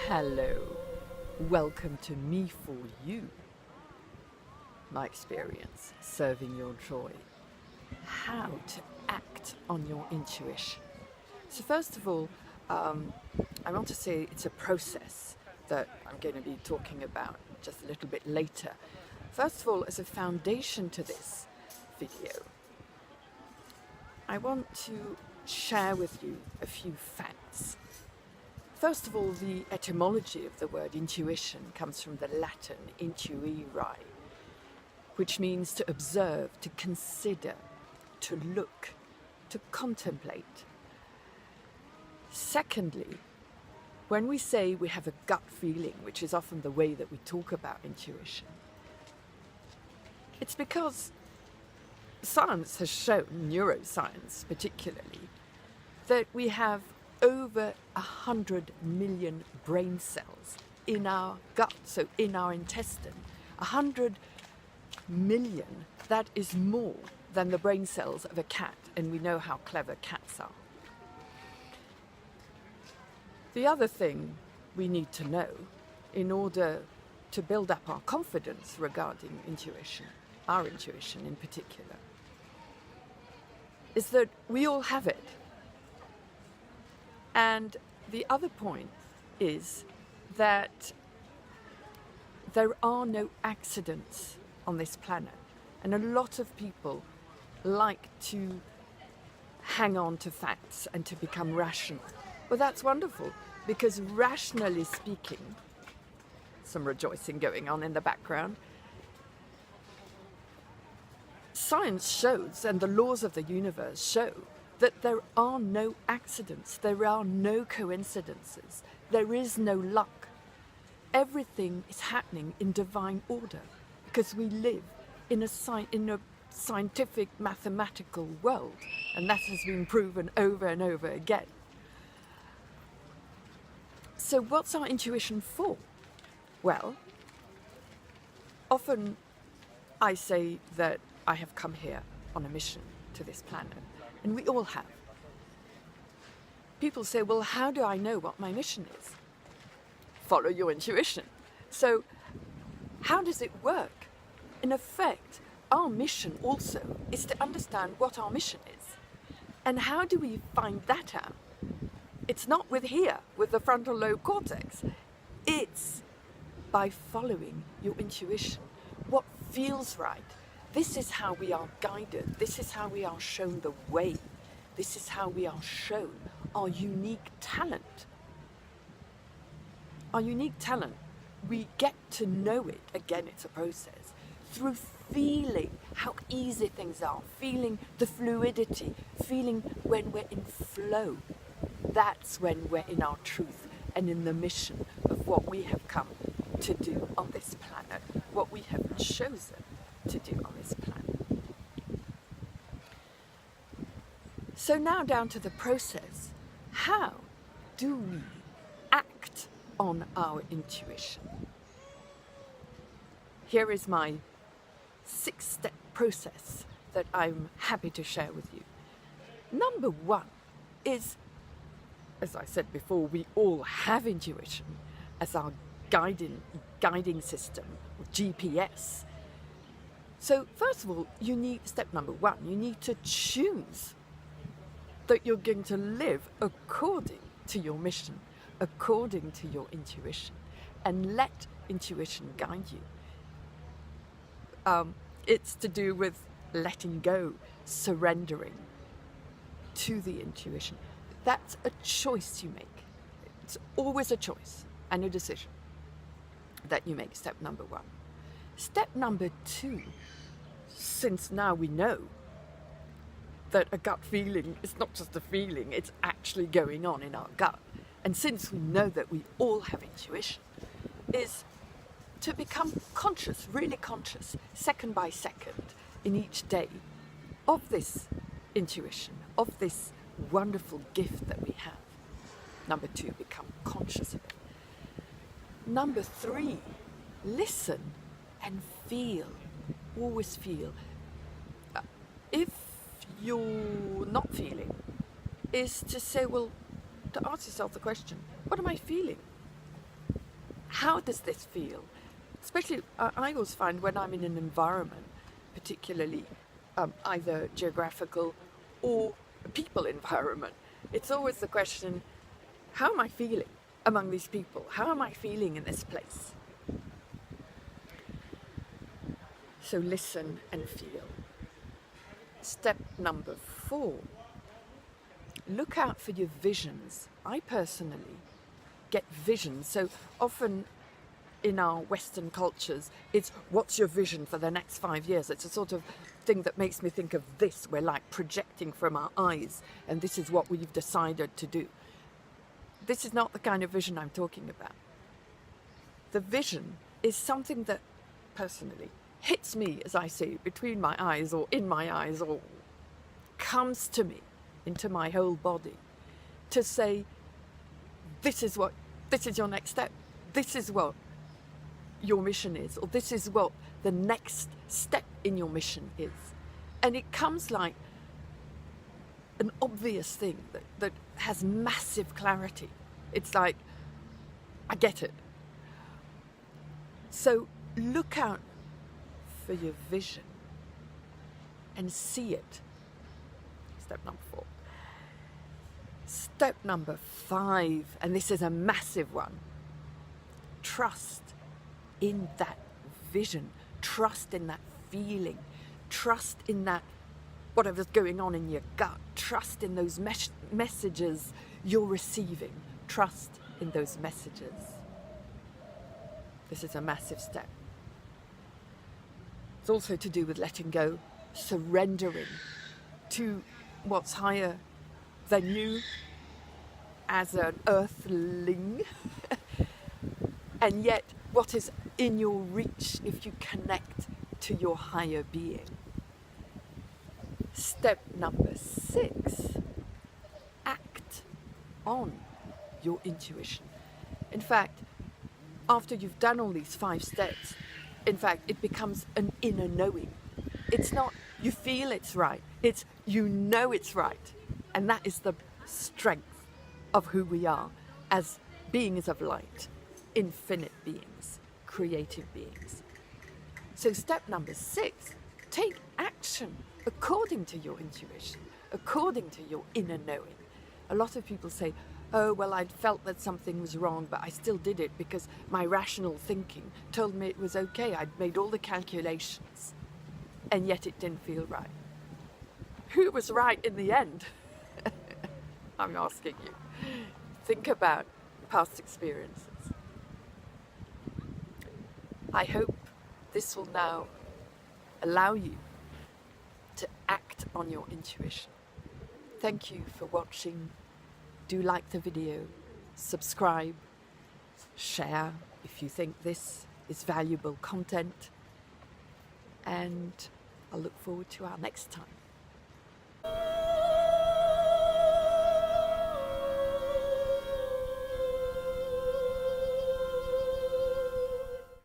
Hello, welcome to Me For You, my experience serving your joy, how to act on your intuition. So first of all, I want to say it's a process that I'm going to be talking about just a little bit later. First of all, as a foundation to this video, I want to share with you a few facts. First of all, the etymology of the word intuition comes from the Latin intuiri, which means to observe, to consider, to look, to contemplate. Secondly, when we say we have a gut feeling, which is often the way that we talk about intuition, it's because science has shown, neuroscience particularly, that we have over 100 million brain cells in our gut, so in our intestine. 100 million, that is more than the brain cells of a cat, and we know how clever cats are. The other thing we need to know in order to build up our confidence regarding intuition, our intuition in particular, is that we all have it. And the other point is that there are no accidents on this planet. And a lot of people like to hang on to facts and to become rational. Well, that's wonderful, because rationally speaking, some rejoicing going on in the background, science shows, and the laws of the universe show, that there are no accidents, there are no coincidences, there is no luck. Everything is happening in divine order, because we live in a scientific, mathematical world, and that has been proven over and over again. So what's our intuition for? Well, often I say that I have come here on a mission to this planet. And we all have. People say, well, how do I know what my mission is? Follow your intuition. So how does it work? In effect, our mission also is to understand what our mission is. And how do we find that out? It's not with the frontal lobe cortex. It's by following your intuition. What feels right. This is how we are guided. This is how we are shown the way. This is how we are shown our unique talent. Our unique talent, we get to know it, again it's a process, through feeling how easy things are, feeling the fluidity, feeling when we're in flow. That's when we're in our truth and in the mission of what we have come to do on this planet, what we have chosen to do on this planet. So now down to the process. How do we act on our intuition? Here is my 6-step process that I'm happy to share with you. Number 1 is, as I said before, we all have intuition as our guiding system, or GPS. So first of all, step number 1, you need to choose that you're going to live according to your mission, according to your intuition, and let intuition guide you. It's to do with letting go, surrendering to the intuition. That's a choice you make. It's always a choice and a decision that you make, step number 1. Step number 2, since now we know that a gut feeling is not just a feeling, it's actually going on in our gut, and since we know that we all have intuition, is to become conscious, really conscious, second by second, in each day, of this intuition, of this wonderful gift that we have. Number 2, become conscious of it. Number 3, listen and feel. Always feel. If you're not feeling, is to say, well, to ask yourself the question, what am I feeling? how does this feel? Especially, I always find when I'm in an environment, particularly either geographical or a people environment, it's always the question, how am I feeling among these people? How am I feeling in this place? So listen and feel. Step number 4, look out for your visions. I personally get visions. So often in our Western cultures, it's what's your vision for the next 5 years? It's a sort of thing that makes me think of this. We're like projecting from our eyes, and this is what we've decided to do. This is not the kind of vision I'm talking about. The vision is something that personally hits me, as I say, between my eyes or in my eyes, or comes to me into my whole body to say, this is your next step. This is what your mission is, or this is what the next step in your mission is. And it comes like an obvious thing that has massive clarity. It's like, I get it. So look out for your vision and see it. Step number 4. Step number 5, and this is a massive one. Trust in that vision. Trust in that feeling. Trust in that whatever's going on in your gut. Trust in those messages you're receiving. Trust in those messages. This is a massive step. It's also to do with letting go, surrendering to what's higher than you as an earthling, and yet what is in your reach if you connect to your higher being. Step number 6, act on your intuition. In fact, after you've done all these 5 steps, in fact, it becomes an inner knowing. It's not you feel it's right, it's you know it's right. And that is the strength of who we are as beings of light, infinite beings, creative beings. So step number 6, take action according to your intuition, according to your inner knowing. A lot of people say, oh, well, I'd felt that something was wrong, but I still did it because my rational thinking told me it was okay. I'd made all the calculations, and yet it didn't feel right. Who was right in the end? I'm asking you. Think about past experiences. I hope this will now allow you to act on your intuition. Thank you for watching. Do like the video, subscribe, share if you think this is valuable content, and I'll look forward to our next time.